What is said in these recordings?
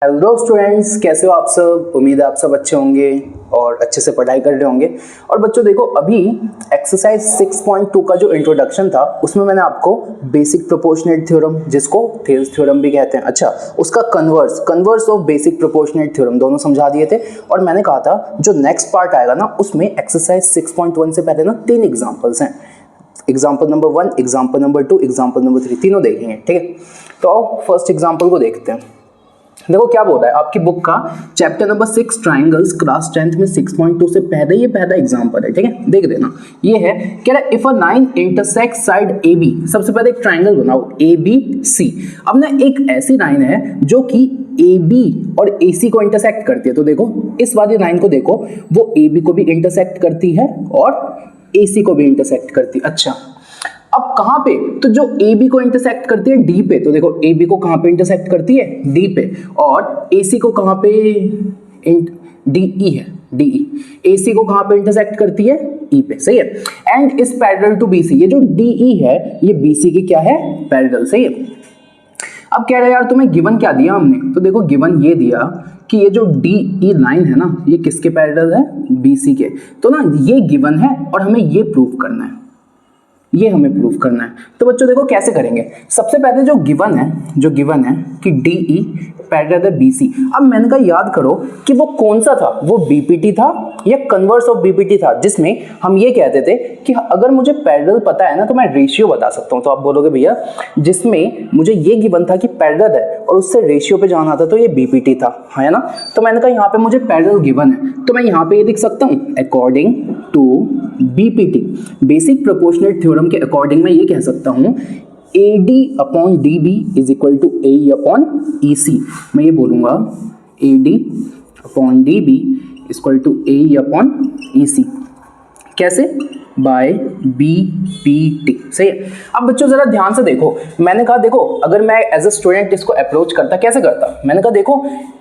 Hello students, कैसे हो आप सब। उम्मीद है आप सब अच्छे होंगे और अच्छे से पढ़ाई कर रहे होंगे। और बच्चों देखो, अभी एक्सरसाइज 6.2 का जो इंट्रोडक्शन था उसमें मैंने आपको बेसिक प्रोपोर्शनेट थ्योरम, जिसको थेल्स थ्योरम भी कहते हैं, अच्छा उसका converse of basic proportionate theorem दोनों समझा दिए थे। और मैंने कहा था जो नेक्स्ट पार्ट आएगा ना, उसमें एक्सरसाइज 6.1 से पहले ना 3 एग्जाम्पल्स हैं। Example number 1, example number 2, example number 3, तीनों देखेंगे, ठीक है। तो आओ फर्स्ट एग्जाम्पल को देखते हैं। देखो क्या बोल रहा है आपकी बुक का chapter number 6 triangles class 10th में 6.2 से पहले ये पहला एग्जांपल है, ठीक है। देख देना, ये है कह रहा है if a line intersect side A B. सबसे पहले एक ट्राइंगल बनाओ ए बी सी। अब ना एक ऐसी लाइन है जो कि ए बी और ए सी को इंटरसेक्ट करती है। तो देखो इस वाली लाइन को देखो, वो ए बी को भी इंटरसेक्ट करती है और ए सी को भी इंटरसेक्ट करती है। अच्छा अब कहां पे, तो जो ए बी को इंटरसेक्ट करती है डी पे। तो देखो ए बी को कहां पे इंटरसेक्ट करती है, डी पे, और ए सी को कहां पे, डी ई है, डी ई। ए सी को कहां पे इंटरसेक्ट करती है, ई पे, सही है। And is parallel to B C. ये जो डी ई है ये बी सी की क्या है, पैरेलल, सही है। अब कह रहे हैं यार तुम्हें गिवन क्या दिया हमने, तो देखो गिवन ये दिया कि ये जो डी ई लाइन है ना, ये किसके पैरेलल है, बी सी के। तो ना ये गिवन है और हमें ये प्रूव करना है, ये हमें प्रूफ करना है। तो बच्चों देखो कैसे करेंगे। सबसे पहले जो गिवन है कि डी ई पैरेलल है बी सी। अब मैंने कहा याद करो कि वो कौन सा था, वो बीपीटी था या कन्वर्स ऑफ बीपीटी था, जिसमें हम ये कहते थे कि अगर मुझे पैरेलल पता है ना तो मैं रेशियो बता सकता हूँ। तो आप बोलोगे भैया जिसमें मुझे ये गिवन था कि पैरेलल है और उससे रेशियो पे जाना था तो ये बीपीटी था, है ना। तो मैंने कहा यहाँ पे मुझे पैरेलल गिवन है तो मैं यहाँ पे ये लिख सकता हूँ according to BPT, basic proportionate theorem के अकॉर्डिंग मैं ये कह सकता हूँ AD upon DB is equal to AE upon EC। मैं ये बोलूंगा AD upon DB is equal to AE upon EC। कैसे, बाय BPT, सही है। अब बच्चों जरा ध्यान से देखो, मैंने कहा देखो अगर मैं एज अ स्टूडेंट इसको अप्रोच करता कैसे करता। मैंने कहा देखो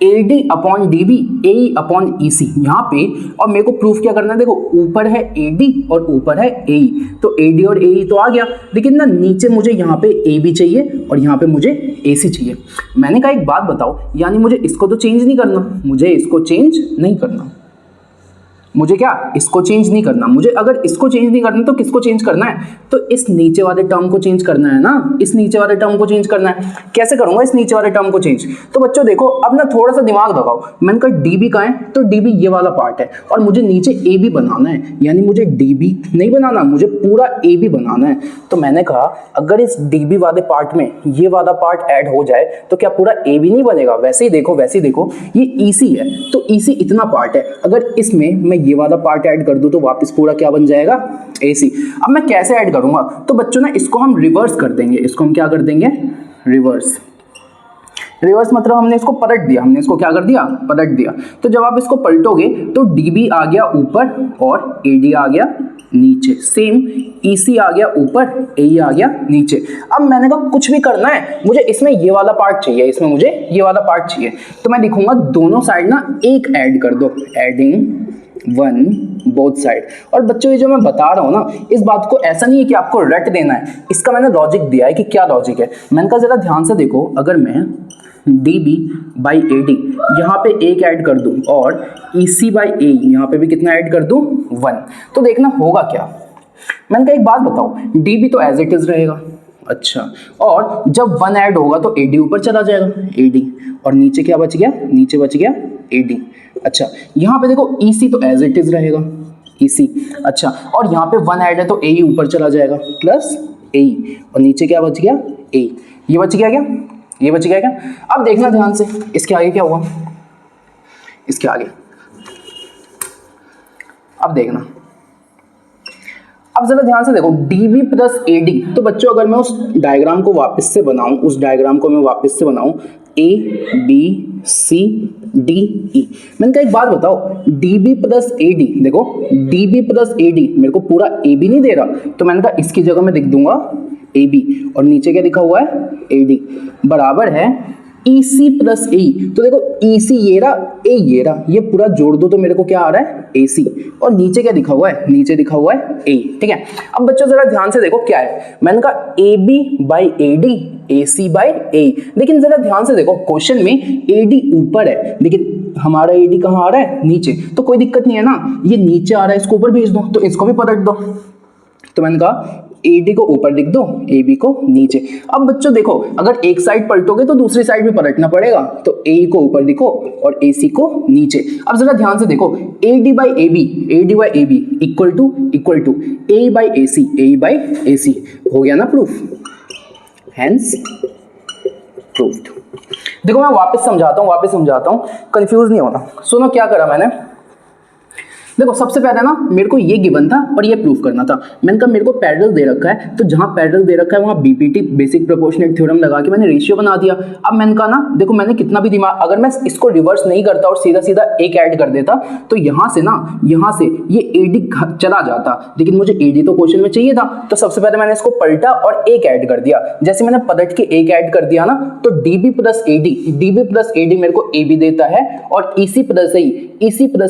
AD upon DB AE upon EC यहाँ पे, और मेरे को प्रूफ क्या करना है। देखो ऊपर है AD और ऊपर है AE, तो AD और AE तो आ गया, लेकिन ना नीचे मुझे यहाँ पे AB चाहिए और यहाँ पे मुझे AC चाहिए। मैंने कहा एक बात बताओ, यानी मुझे इसको तो चेंज नहीं करना, मुझे इसको चेंज नहीं करना, मुझे क्या इसको चेंज नहीं करना। मुझे अगर इसको चेंज नहीं करना तो किसको चेंज करना है, तो इस नीचे वाले टर्म को चेंज करना है ना, इस नीचे वाले टर्म को चेंज करना है। कैसे करूंगा इस नीचे वाले टर्म को चेंज। तो बच्चों देखो अब ना थोड़ा सा दिमाग लगाओ। मैंने कहा डीबी कहाँ है, तो डीबी ये वाला पार्ट है और मुझे नीचे ए बी बनाना है, यानी मुझे डीबी नहीं बनाना, मुझे पूरा ए बी बनाना है। तो मैंने कहा अगर इस डीबी वाले पार्ट में ये वाला पार्ट ऐड हो जाए तो क्या पूरा ए बी नहीं बनेगा। वैसे ही देखो ये ईसी है तो ईसी इतना पार्ट है, अगर इसमें मैं ये वाला पार्ट ऐड कर दूं तो वापस पूरा क्या बन जाएगा, एसी। अब मैं कैसे ऐड करूंगा, तो बच्चों ना इसको हम रिवर्स कर देंगे। इसको हम क्या कर देंगे, रिवर्स मतलब हमने इसको पलट दिया, हमने इसको क्या कर दिया, पलट दिया। तो जब आप इसको पलटोगे तो डीबी आ गया ऊपर और एडी आ गया नीचे, सेम ईसी आ गया ऊपर, एई आ गया नीचे। अब मैंने कहा कुछ भी करना है, मुझे इसमें ये वाला पार्ट चाहिए, इसमें मुझे ये वाला पार्ट चाहिए। तो मैं लिखूंगा दोनों साइड ना एक ऐड कर दो, एडिंग वन बोथ साइड। और बच्चों ये जो मैं बता रहा हूँ ना, इस बात को ऐसा नहीं है कि आपको रट देना है, इसका मैंने लॉजिक दिया है कि क्या लॉजिक है। मैंने कहा जरा ध्यान से देखो, अगर मैं DB बाई AD यहाँ पे एक ऐड कर दूं और EC बाई AE यहाँ पे भी कितना ऐड कर दूं, 1, तो देखना होगा क्या। मैंने कहा एक बात बताओ, DB तो एज इट इज रहेगा, अच्छा, और जब 1 ऐड होगा तो AD ऊपर चला जाएगा, AD, और नीचे क्या बच गया, नीचे बच गया AD। अच्छा यहाँ पे देखो EC तो एज इट इज रहेगा, EC, अच्छा, और यहाँ पे 1 ऐड है तो AE ऊपर चला जाएगा प्लस AE, और नीचे क्या बच गया, AE। ये बच गया क्या, ये बच गया क्या। अब देखना ध्यान से, इसके आगे क्या हुआ, इसके आगे अब देखना, अब जरा ध्यान से देखो DB प्लस AD। तो बच्चों अगर मैं उस डायग्राम को वापस से बनाऊं, A B C D E। मैंने कहा एक बात बताओ, DB प्लस AD, देखो DB प्लस AD मेरे को पूरा AB नहीं दे रहा, तो मैंने कहा इसकी जगह मैं लिख दूंगा AB, और नीचे क्या लिखा हुआ है, AD, बराबर है EC प्लस AE। तो देखो EC ये रहा, A ये रहा, ये पूरा जोड़ दो तो मेरे को क्या आ रहा है, AC, और नीचे क्या लिखा हुआ है, नीचे लिखा हुआ है AE, ठीक है। अब बच्चों जरा ध्यान से देखो क्या है, मैंने कहा AB by AD AC by AE। लेकिन जरा ध्यान से देखो, क्वेश्चन में AD ऊपर है लेकिन हमारा AD कहाँ आ रहा है, नीचे, तो कोई दिक्कत नहीं है ना, ये नीचे आ रहा है, इसको ऊपर भेज दो, तो इसको भी पलट दो। तो मैंने कहा AD को ऊपर लिख दो, AB को नीचे। अब बच्चों देखो, अगर एक साइड पलटोगे तो दूसरी साइड भी पलटना पड़ेगा, तो AE को ऊपर लिखो और AC को नीचे। अब जरा ध्यान से देखो, AD by AB equal to AE by AC हो गया ना प्रूफ, हेंस प्रूव्ड। देखो मैं वापस समझाता हूँ, कंफ्यूज नहीं होना। सुनो क्या करा मैंने, देखो सबसे पहले ना मेरे को ये गिवन था और ये प्रूफ करना था। मैंने कहा मेरे को पैरेलल दे रखा है, तो जहां पैरेलल दे रखा है वहां बीपीटी बेसिक प्रोपोर्शनल थ्योरम लगा के मैंने रेशियो बना दिया। अब मैंने कहा ना देखो, मैंने कितना भी दिमाग, अगर मैं इसको रिवर्स नहीं करता और सीधा सीधा एक ऐड कर देता तो यहाँ से ये AD चला जाता, लेकिन मुझे AD तो क्वेश्चन में चाहिए था, तो सबसे पहले मैंने इसको पलटा और एक ऐड कर दिया। जैसे मैंने पलट के एक ऐड कर दिया ना, तो DB प्लस AD मेरे को AB देता है और EC प्लस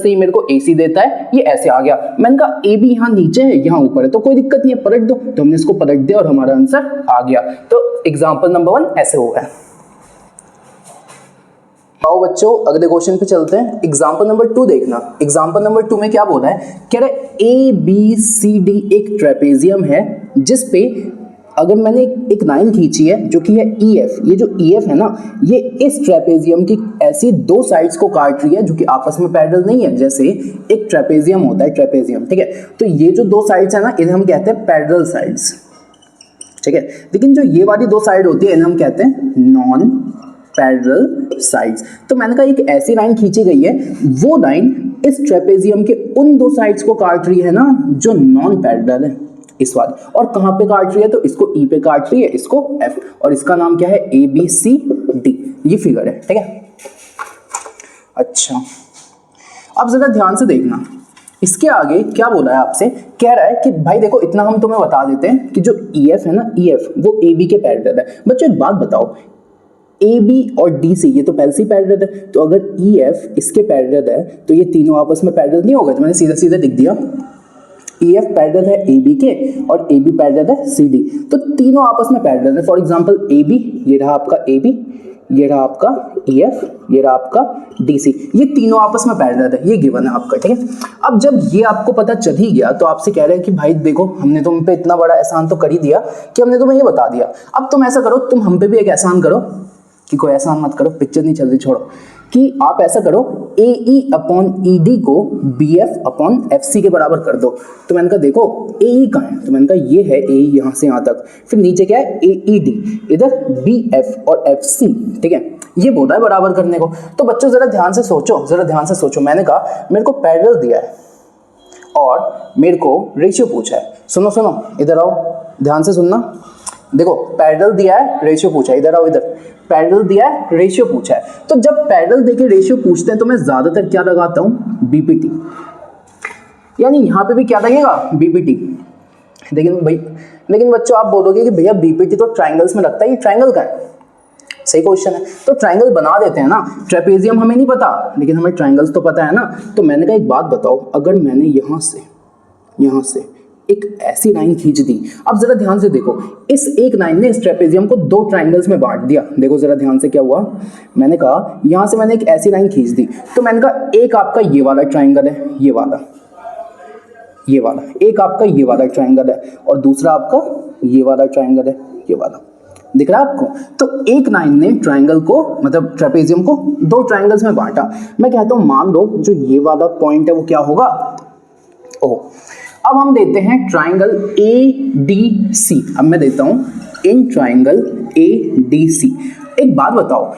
AE मेरे को AC देता है। ये ऐसे आ गया। मैंने कहा AB यहाँ नीचे है, यहाँ ऊपर है, तो कोई दिक्कत नहीं है, पलट दो। तो हमने इसको पलट दिया और हमारा आंसर आ गया। तो एग्जांपल नंबर 1 ऐसे हो गया। आओ बच्चों अगले क्वेश्चन पे चलते हैं। एग्जांपल नंबर 2 देखना। एग्जांपल नंबर 2 में क्या बोला है, कह रहे ABCD एक ट्रेपेजियम है जिसपे अगर मैंने एक लाइन खींची है जो कि है EF, ये जो EF है ना, ये इस ट्रेपेजियम की ऐसी दो साइड्स को काट रही है जो कि आपस में पैरेलल नहीं है। जैसे एक ट्रेपेजियम होता है, ट्रेपेजियम, ठीक है, तो ये जो दो साइड्स है ना, इन्हें हम कहते हैं पैरेलल साइड्स, ठीक है। लेकिन जो ये वाली दो साइड होती है इन्हें हम कहते हैं नॉन पैरेलल साइड्स। तो मैंने कहा एक ऐसी लाइन खींची गई है, वो लाइन इस ट्रेपेजियम के उन दो साइड्स को काट रही है ना जो नॉन पैरेलल है, इस वाले। और कहां पे काट रही है, तो इसको E पे काट रही है, इसको F, और इसका नाम क्या है ABCD, ये फिगर है, ठीक है। अच्छा अब जरा ध्यान से देखना, इसके आगे क्या बोला है आपसे, कह रहा है कि भाई देखो इतना हम तुम्हें बता देते हैं कि जो EF है ना, EF वो AB के पैरेलल है। बच्चों एक बात बताओ, AB और DC ये तो पहले से ही पैरेलल है, तो अगर EF इसके पैरेलल है तो ये तीनों आपस में पैरेलल नहीं होगा। तो मैंने सीधा सीधा लिख दिया EF पैरेलल है AB के और AB पैरेलल है CD, तो तीनों आपस में पैरेलल है। फॉर एग्जांपल AB, ये रहा आपका AB, ये रहा आपका EF, ये रहा आपका DC, ये तीनों आपस में पैरेलल है, ये गिवन है आपका, ठीक है। अब जब ये आपको पता चल ही गया तो आपसे कह रहे हैं कि भाई देखो हमने तुम पे इतना बड़ा एहसान तो कर ही दिया कि हमने तुम्हें ये बता दिया, अब तुम ऐसा करो, तुम हम पे भी एक एहसान करो, कि कोई एहसान मत करो, पिक्चर नहीं चल रही, छोड़ो, कि आप ऐसा करो AE अपॉन ED को BF अपॉन FC के बराबर कर दो। तो मैंने कहा देखो AE कहाँ है, तो मैंने कहा ये है AE यहाँ से यहाँ तक, फिर नीचे क्या है AED, इधर BF और FC, ठीक है, ये बोला है बराबर करने को। तो बच्चों जरा ध्यान से सोचो, मैंने कहा मेरे को पैरेलल दिया है और मेरे को रेशियो पूछा है। सुनो इधर आओ, ध्यान से सुनना। देखो पैरेलल दिया है, रेशियो पूछा है, इधर आओ, इधर पैरेलल दिया है, रेशियो पूछा है। तो जब पैरेलल देके रेशियो पूछते हैं तो मैं ज्यादातर क्या लगाता हूँ, BPT, यानी यहाँ पे भी क्या लगेगा, BPT। लेकिन बच्चों आप बोलोगे कि भैया BPT तो ट्राइंगल्स में लगता है, ये ट्राइंगल का है, सही क्वेश्चन है, तो ट्राइंगल बना देते हैं ना। ट्रेपेजियम हमें नहीं पता लेकिन हमें ट्राइंगल्स तो पता है ना। तो मैंने कहा एक बात बताओ, अगर मैंने यहाँ से एक ऐसी लाइन खींच दी, अब जरा ध्यान से देखो, इस एक लाइन ने इस ट्रेपेजियम को दो ट्राइंगल्स में बांट दिया। देखो जरा ध्यान से क्या हुआ, मैंने कहा यहां से मैंने एक ऐसी लाइन खींच दी, तो मैंने कहा एक आपका ये वाला ट्राइंगल है, ये वाला, एक आपका ये वाला ट्राइंगल है और दूसरा आपका ये वाला ट्राइंगल है, ये वाला, दिख रहा है आपको। तो एक लाइन ने ट्राइंगल को, मतलब ट्रेपेजियम को दो ट्राइंगल्स में बांटा। मैं कहता हूं मान लो जो ये वाला पॉइंट है वो क्या होगा, अब हम देते हैं ट्राइंगल ADC। अब मैं देता हूं इन ट्राइंगल ADC। एक बात बताओ,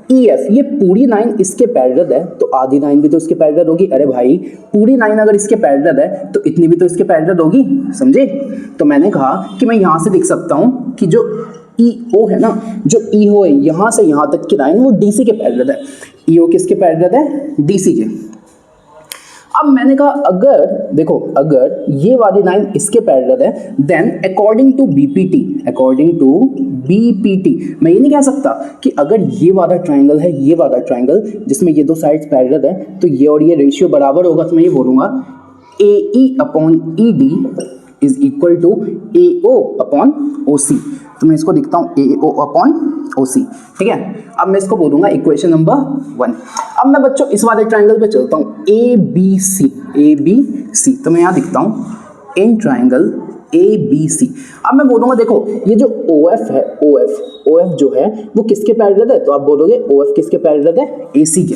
EF ये पूरी लाइन इसके पैरेलल है तो आधी लाइन भी तो इसके पैरेलल होगी। अरे भाई पूरी लाइन अगर इसके पैरेलल है तो इतनी भी तो इसके पैरेलल होगी, समझे। तो मैंने कहा कि मैं यहां से लिख सकता हूं कि जो EO है ना, जो EO है यहां से यहां तक की लाइन वो DC के पैरेलल है। EO किसके पैरेलल है, DC के। अब मैंने कहा अगर ये वाली लाइन इसके पैरेलल है देन अकॉर्डिंग टू BPT, मैं ये नहीं कह सकता कि अगर ये वाला ट्राइंगल है, ये वाला ट्राइंगल जिसमें ये दो साइड्स पैरेलल है तो ये और ये रेशियो बराबर होगा। तो मैं ये बोलूंगा AE upon ED is equal to AO upon OC। तो मैं इसको लिखता हूँ AO अपॉन OC, ठीक है। अब मैं इसको बोलूंगा इक्वेशन नंबर 1। अब मैं बच्चों इस वाले ट्राइंगल पे चलता हूँ ABC, तो मैं यहाँ लिखता हूँ इन ट्राइंगल ABC। अब मैं बोलूंगा देखो ये जो OF है, OF जो है वो किसके पैरेलल है, तो आप बोलोगे OF किसके पैरेलल है, AC के।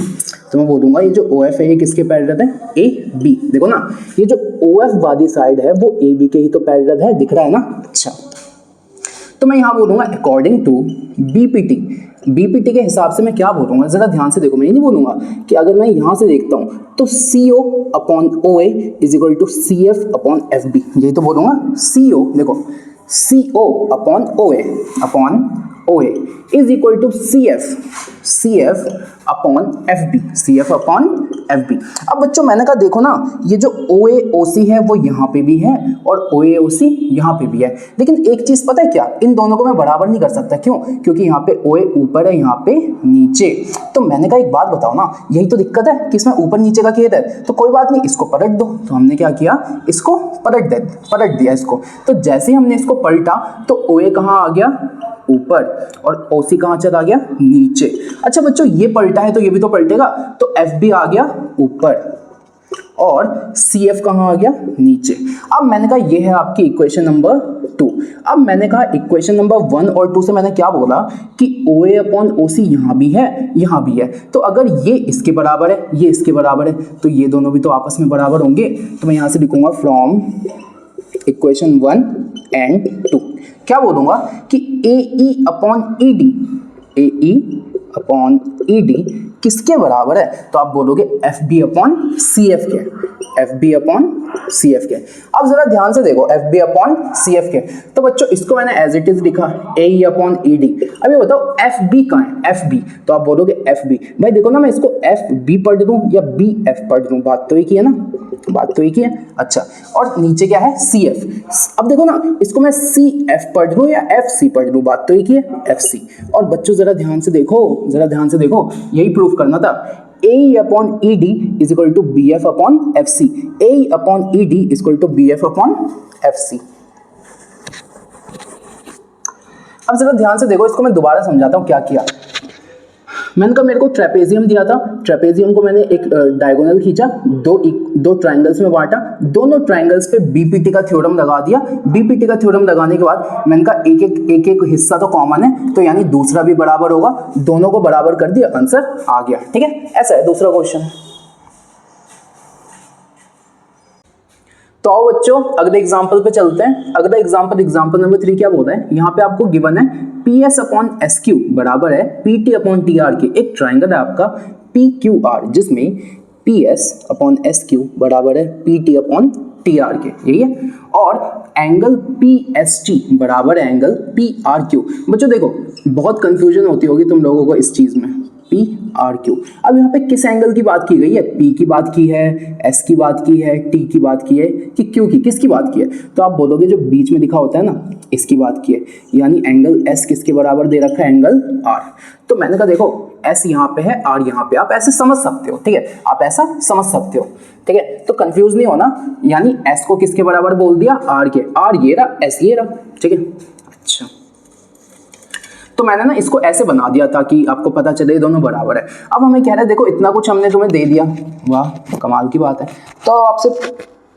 तो मैं बोलूंगा ये जो OF है ये किसके पैरेलल है, AB। देखो ना ये जो OF वाली साइड है वो AB के ही तो पैरेलल है, दिख रहा है ना। अच्छा तो मैं यहाँ बोलूंगा अकॉर्डिंग टू BPT के हिसाब से मैं क्या बोलूंगा, जरा ध्यान से देखो। मैं ये नहीं बोलूंगा कि अगर मैं यहाँ से देखता हूँ तो CO upon OA is equal to CF upon FB, यही तो बोलूंगा। CO देखो CO upon OA is equal to CF upon FB। अब बच्चों मैंने कहा देखो ना ये जो OA OC है वो यहाँ पे भी है और OA OC यहाँ पे भी है, लेकिन एक चीज पता है क्या, इन दोनों को मैं बराबर नहीं कर सकता। क्यों? क्योंकि यहाँ पे OA ऊपर है, यहाँ पे नीचे। तो मैंने कहा एक बात बताओ ना, यही तो दिक्कत है कि इसमें ऊपर नीचे का खेद है। तो कोई बात नहीं, इसको पलट दो। तो हमने क्या किया, इसको पलट दिया इसको। तो जैसे ही हमने इसको पलटा तो OA कहाँ आ गया, ऊपर, और OC कहाँ चला गया, नीचे। अच्छा बच्चों ये पलटा है तो ये भी तो पलटेगा, तो FB आ गया ऊपर और CF कहाँ आ गया, नीचे। अब मैंने कहा ये है आपकी इक्वेशन नंबर 2। अब मैंने कहा इक्वेशन नंबर 1 और 2 से मैंने क्या बोला कि OA अपॉन OC यहाँ भी है, तो अगर ये इसके बराबर है, ये इसके बराबर है, तो ये दोनों भी तो आपस में बराबर होंगे। तो मैं यहाँ से लिखूंगा फ्रॉम इक्वेशन 1 एंड 2 क्या बोलूंगा कि AE अपॉन ED किसके बराबर है, तो आप बोलोगे FB अपॉन CF के। अब जरा ध्यान से देखो FB अपॉन CF के, तो बच्चों इसको मैंने एज इट इज लिखा AE अपॉन ED। अब ये बताओ FB कहाँ है, FB, तो आप बोलोगे FB। भाई देखो ना मैं इसको FB पढ़ दूं या BF पढ़ दूं, बात तो एक ही है ना, बात तो एक ही है। अच्छा और नीचे क्या है, CF। अब देखो ना इसको मैं CF पढ़ लूं या FC पढ़ लूं, बात तो एक ही है, FC। और बच्चों जरा ध्यान से देखो, यही प्रूफ करना था। AE upon ED is equal to BF upon FC। AE upon ED is equal to BF upon FC। अब जरा ध्यान से देखो, इसको मैं दोबारा समझाता हूँ क्या किया। मैंने कहा मेरे को ट्रेपेजियम दिया था, ट्रेपेजियम को मैंने एक डायगोनल खींचा, दो ट्राइंगल्स में बांटा, दोनों ट्राइंगल्स पे BPT का थ्योरम लगा दिया। BPT का थ्योरम लगाने के बाद मैंने कहा एक हिस्सा तो कॉमन है, तो यानी दूसरा भी बराबर होगा, दोनों को बराबर कर दिया, आंसर आ गया। ठीक है, ऐसा है दूसरा क्वेश्चन। तो आओ बच्चों अगले एग्जांपल पे चलते हैं। अगला एग्जांपल नंबर 3 क्या बोलता है, यहाँ पे आपको गिवन है PS अपॉन SQ बराबर है PT अपॉन TR के। एक ट्राइंगल है आपका PQR जिसमें PS अपॉन SQ बराबर है PT अपॉन TR के, यही है। और एंगल PST बराबर है एंगल PRQ। बच्चों देखो बहुत कंफ्यूजन होती होगी तुम लोगों को इस चीज में, PRQ। अब यहाँ पे किस एंगल की बात की गई है, P की बात की है, S की बात की है, T की बात की है कि Q की, किसकी बात की है, तो आप बोलोगे जो बीच में लिखा होता है ना इसकी बात की है, यानी एंगल S किसके बराबर दे रखा है, एंगल R। तो मैंने कहा देखो S यहाँ पे है, R यहाँ पे, आप ऐसे समझ सकते हो, ठीक है, आप ऐसा समझ सकते हो, ठीक है। तो कंफ्यूज नहीं होना, यानी S को किसके बराबर बोल दिया, R के, R ये रहा, S ये रहा, ठीक है। अच्छा तो मैंने ना इसको ऐसे बना दिया ताकि आपको पता चले ये दोनों बराबर है। अब हमें कह रहे हैं देखो इतना कुछ हमने तुम्हें दे दिया, वाह कमाल की बात है। तो आपसे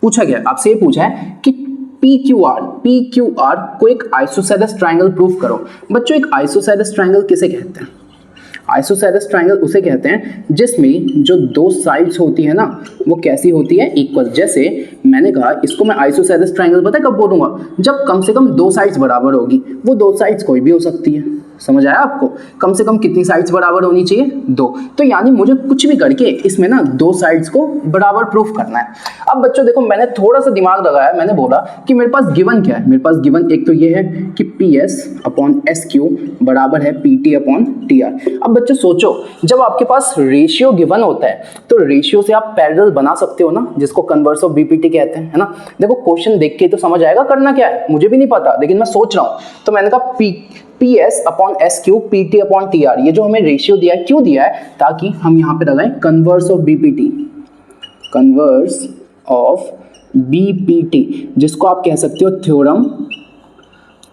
पूछा गया, आपसे ये पूछा है कि PQR को एक आइसोसेलेस ट्राइंगल प्रूफ करो। बच्चों एक आइसोसेलेस ट्राइंगल किसे कहते हैं, आइसोसेलेस ट्राइंगल उसे कहते हैं जिसमें जो दो साइड्स होती है ना वो कैसी होती है, इक्वल। जैसे मैंने कहा इसको मैं आइसोसेलेस ट्राइंगल पता है कब बोलूंगा, जब कम से कम दो साइड्स बराबर होगी। वो दो साइड्स कोई भी हो सकती है, समझ आया आपको, कम से कम कितनी साइड्स बराबर होनी चाहिए, दो। तो यानी मुझे कुछ भी करके इसमें ना दो साइड्स को बराबर प्रूफ करना है। अब बच्चों देखो मैंने थोड़ा सा दिमाग लगाया, मैंने बोला कि मेरे पास गिवन क्या है, मेरे पास गिवन एक तो ये है कि PS अपॉन SQ बराबर है PT अपॉन TR। अब बच्चों सोचो जब आपके पास रेशियो गिवन होता है तो रेशियो से आप पैरेलल बना सकते हो ना, जिसको कन्वर्स ऑफ BPT कहते हैं, है ना। देखो क्वेश्चन देख के तो समझ आएगा करना क्या है, मुझे भी नहीं पता लेकिन मैं सोच रहा हूँ। तो मैंने कहा PS upon SQ PT upon TR, ये जो हमें रेशियो दिया है क्यों दिया है, ताकि हम यहाँ पे लगाएं converse of BPT, converse of BPT, जिसको आप कह सकते हो थ्योरम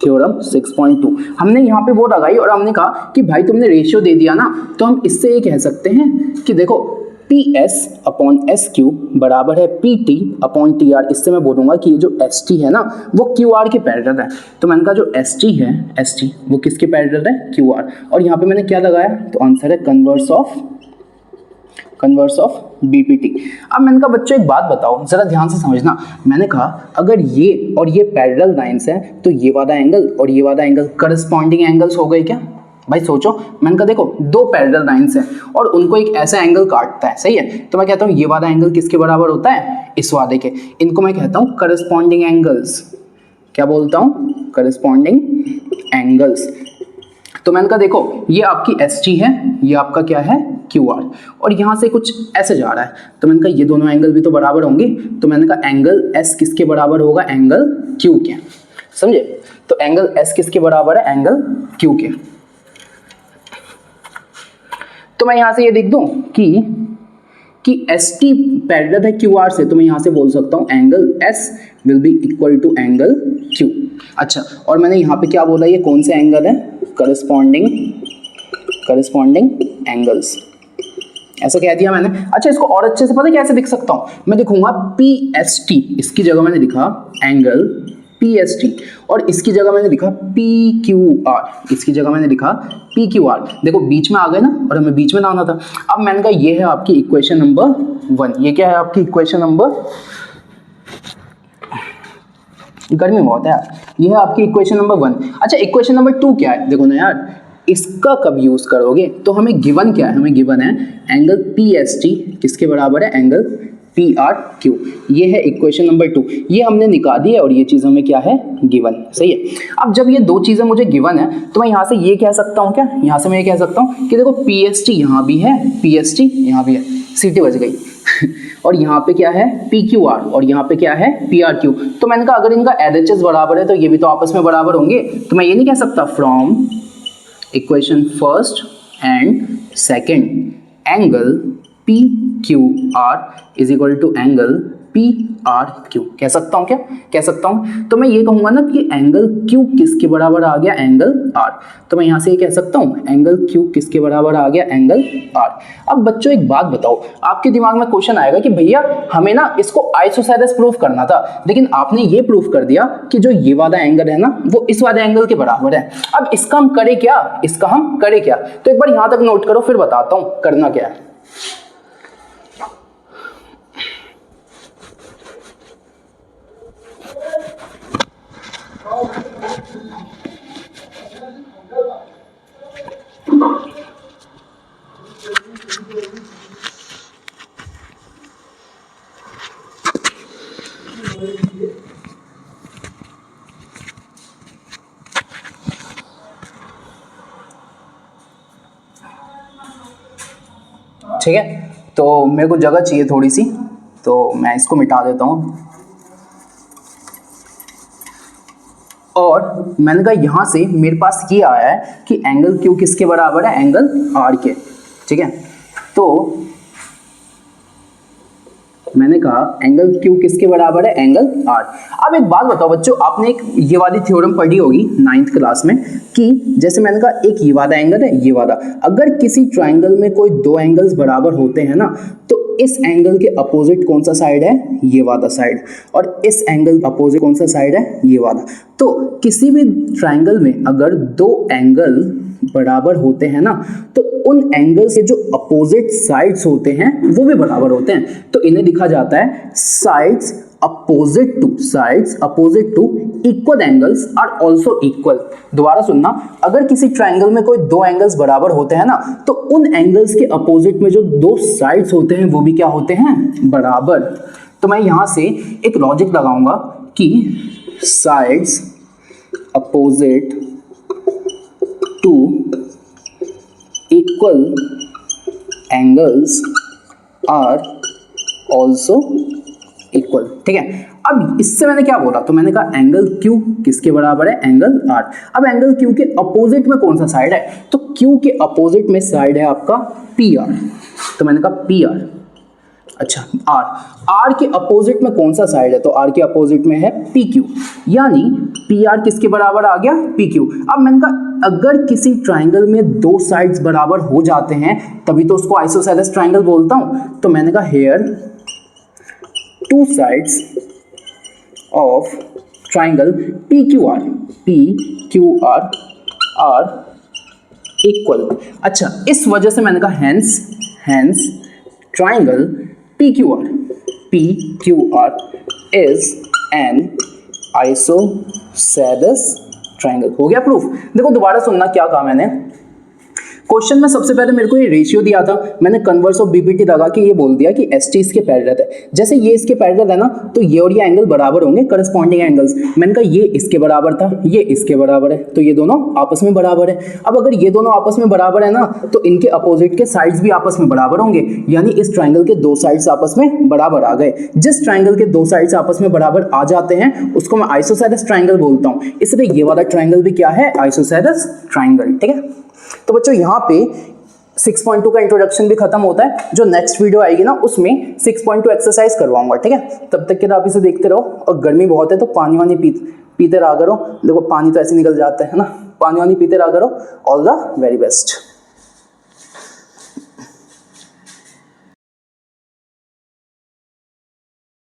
थ्योरम 6.2 हमने यहाँ पे वो लगाई और हमने कहा कि भाई तुमने रेशियो दे दिया ना, तो हम इससे ये कह सकते हैं कि देखो PS अपॉन SQ बराबर है PT अपॉन TR। इससे मैं बोलूँगा कि ये जो ST है ना वो QR के पैरेलल है। तो मैंने कहा जो ST है, ST वो किसके पैरेलल है? QR। और यहाँ पे मैंने क्या लगाया? तो आंसर है कन्वर्स ऑफ BPT। अब मैंने कहा बच्चों एक बात बताओ, जरा ध्यान से समझना। मैंने कहा अगर ये और ये पैरेलल लाइंस है तो ये वाला एंगल और ये वाला एंगल करस्पॉन्डिंग एंगल्स हो गए क्या? भाई सोचो, मैंने कहा देखो दो पैरेलल लाइंस हैं और उनको एक ऐसा एंगल काटता है, सही है? तो मैं कहता हूँ ये वाला एंगल किसके बराबर होता है? इस वाले के। इनको मैं कहता हूँ करस्पॉन्डिंग एंगल्स। क्या बोलता हूँ? Corresponding angles. तो मैंने कहा देखो ये आपकी ST है, ये आपका क्या है? QR। और यहाँ से कुछ ऐसे जा रहा है, तो मैंने कहा ये दोनों एंगल भी तो बराबर होंगे। तो मैंने कहा एंगल S किसके बराबर होगा? एंगल Q के। समझे? तो एंगल S किसके बराबर है? एंगल Q के। तो मैं यहाँ से ये लिख दूं कि ST पैरेलल है QR से, तो मैं यहाँ से बोल सकता हूँ angle S will be equal to angle Q। अच्छा, और मैंने यहाँ पे क्या बोला? ये कौन से एंगल है? करस्पॉन्डिंग एंगल्स, ऐसा कह दिया मैंने। अच्छा, इसको और अच्छे से पता कैसे लिख सकता हूँ? मैं लिखूंगा PST, इसकी जगह मैंने लिखा एंगल PST, और इसकी जगह मैंने लिखा PQR, इसकी जगह मैंने लिखा PQR। देखो बीच में आ गए ना, और हमें बीच में लाना था। अब मैंने कहा ये है आपकी इक्वेशन नंबर 1। ये क्या है आपकी इक्वेशन नंबर, गर्मी बहुत है यार, ये है आपकी इक्वेशन नंबर 1। अच्छा, इक्वेशन नंबर 2 क्या है? देखो ना यार, इसका कब यूज करोगे? तो हमें गिवन क्या है? हमें गिवन है एंगल PST किसके बराबर है? Angle PRQ। ये है इक्वेशन नंबर 2, ये हमने निकाली है और ये चीज़ हमें क्या है? गिवन। सही है। अब जब ये दो चीज़ें मुझे गिवन है तो मैं यहाँ से ये कह सकता हूँ क्या? यहाँ से मैं ये कह सकता हूँ कि देखो PST यहाँ भी है, PST यहाँ भी है, सीटी बज गई और यहाँ पे क्या है? PQR, और यहाँ पे क्या है? PRQ। तो मैंने कहा अगर इनका LHS बराबर है तो ये भी तो आपस में बराबर होंगे। तो मैं ये नहीं कह सकता from equation first and second angle PQR is equal to angle PRQ। कह सकता हूँ क्या? कह सकता हूँ। तो मैं ये कहूँगा ना कि एंगल Q किसके बराबर आ गया? Angle R। तो मैं यहाँ से ये कह सकता हूँ एंगल Q किसके बराबर आ गया? Angle R। अब बच्चों एक बात बताओ, आपके दिमाग में क्वेश्चन आएगा कि भैया हमें ना इसको आइसोसेलेस प्रूफ करना था, लेकिन आपने ये प्रूफ कर दिया कि जो ये वाला एंगल है ना वो इस वाले एंगल के बराबर है। अब इसका हम करें क्या? इसका हम करें क्या? तो एक बार यहाँ तक नोट करो, फिर बताता हूँ करना क्या है। ठीक है, तो मेरे को जगह चाहिए थोड़ी सी, तो मैं इसको मिटा देता हूँ। और मैंने कहा यहाँ से मेरे पास ये आया है कि एंगल Q किसके बराबर है? एंगल R के। ठीक है, तो मैंने कहा एंगल Q किसके बराबर है? Angle R। अब एक बात बताओ बच्चों, आपने एक ये वाली थ्योरम पढ़ी होगी 9th क्लास में कि जैसे मैंने कहा एक ये वाला एंगल है, ये वाला, अगर किसी ट्राइंगल में कोई दो एंगल्स बराबर होते हैं ना तो इस एंगल के अपोजिट कौन सा साइड है? ये वाला साइड। और इस एंगल अपोजिट कौन सा साइड है? ये वाला। तो किसी भी ट्राइंगल में अगर दो एंगल बराबर होते हैं ना तो उन एंगल के जो अपोजिट साइड्स होते हैं वो भी बराबर होते हैं। तो इन्हें लिखा जाता है sides opposite to equal angles are also equal. दोबारा सुनना, अगर किसी ट्राइंगल में कोई दो एंगल्स बराबर होते हैं ना तो उन एंगल्स के अपोजिट में जो दो साइड्स होते हैं वो भी क्या होते हैं? बराबर। तो मैं यहां से एक लॉजिक लगाऊंगा कि sides opposite to equal angles are also equal. ठीक है, अब इससे मैंने क्या बोला? तो मैंने कहा एंगल Q किसके बराबर है? Angle R। अब एंगल Q के अपोजिट में कौन सा साइड है? तो Q के अपोजिट में साइड है आपका PR। तो मैंने कहा PR। अच्छा आर, आर के अपोजिट में कौन सा साइड है, तो आर के अपोजिट में है पी क्यू, यानी पी आर किसके बराबर आ गया, पी क्यू। अब मैंने कहा अगर किसी ट्राइंगल में दो साइड्स बराबर हो जाते हैं तभी तो उसको आइसोसेलेस ट्राइंगल बोलता हूं, तो मैंने कहा here two sides of triangle P Q R are equal. अच्छा, इस वजह से मैंने कहा hence triangle P Q R is an isosceles triangle. हो गया प्रूफ। देखो दोबारा सुनना क्या कहा मैंने। क्वेश्चन में सबसे पहले मेरे को ये रेशियो दिया था, मैंने कन्वर्स ऑफ बीपीटी लगा के ये बोल दिया कि एसटी इसके पैरेलल है। जैसे ये इसके पैरेलल है ना, तो ये और ये एंगल बराबर होंगे, करस्पॉन्डिंग एंगल्स। मैंने कहा ये इसके बराबर था, ये इसके बराबर है, तो ये दोनों आपस में बराबर है। अब अगर ये दोनों आपस में बराबर है ना, तो इनके अपोजिट के साइड्स भी आपस में बराबर होंगे, यानी इस ट्राइंगल के दो साइड्स आपस में बराबर आ गए। जिस ट्राइंगल के दो साइड्स आपस में बराबर आ जाते हैं उसको मैं आइसोसेलेस ट्राइंगल बोलता हूँ, इसलिए ये वाला ट्राइंगल भी क्या है, आइसोसेलेस ट्राइंगल। ठीक है, तो बच्चों यहाँ पे 6.2 का इंट्रोडक्शन भी खत्म होता है। जो नेक्स्ट वीडियो आएगी ना उसमें 6.2 एक्सरसाइज करवाऊंगा। ठीक है, तब तक के लिए आप इसे देखते रहो, और गर्मी बहुत है तो पानी वानी पीते रहा करो। देखो पानी तो ऐसे निकल जाता है ना, पानी वानी पीते रहा करो। All the very best.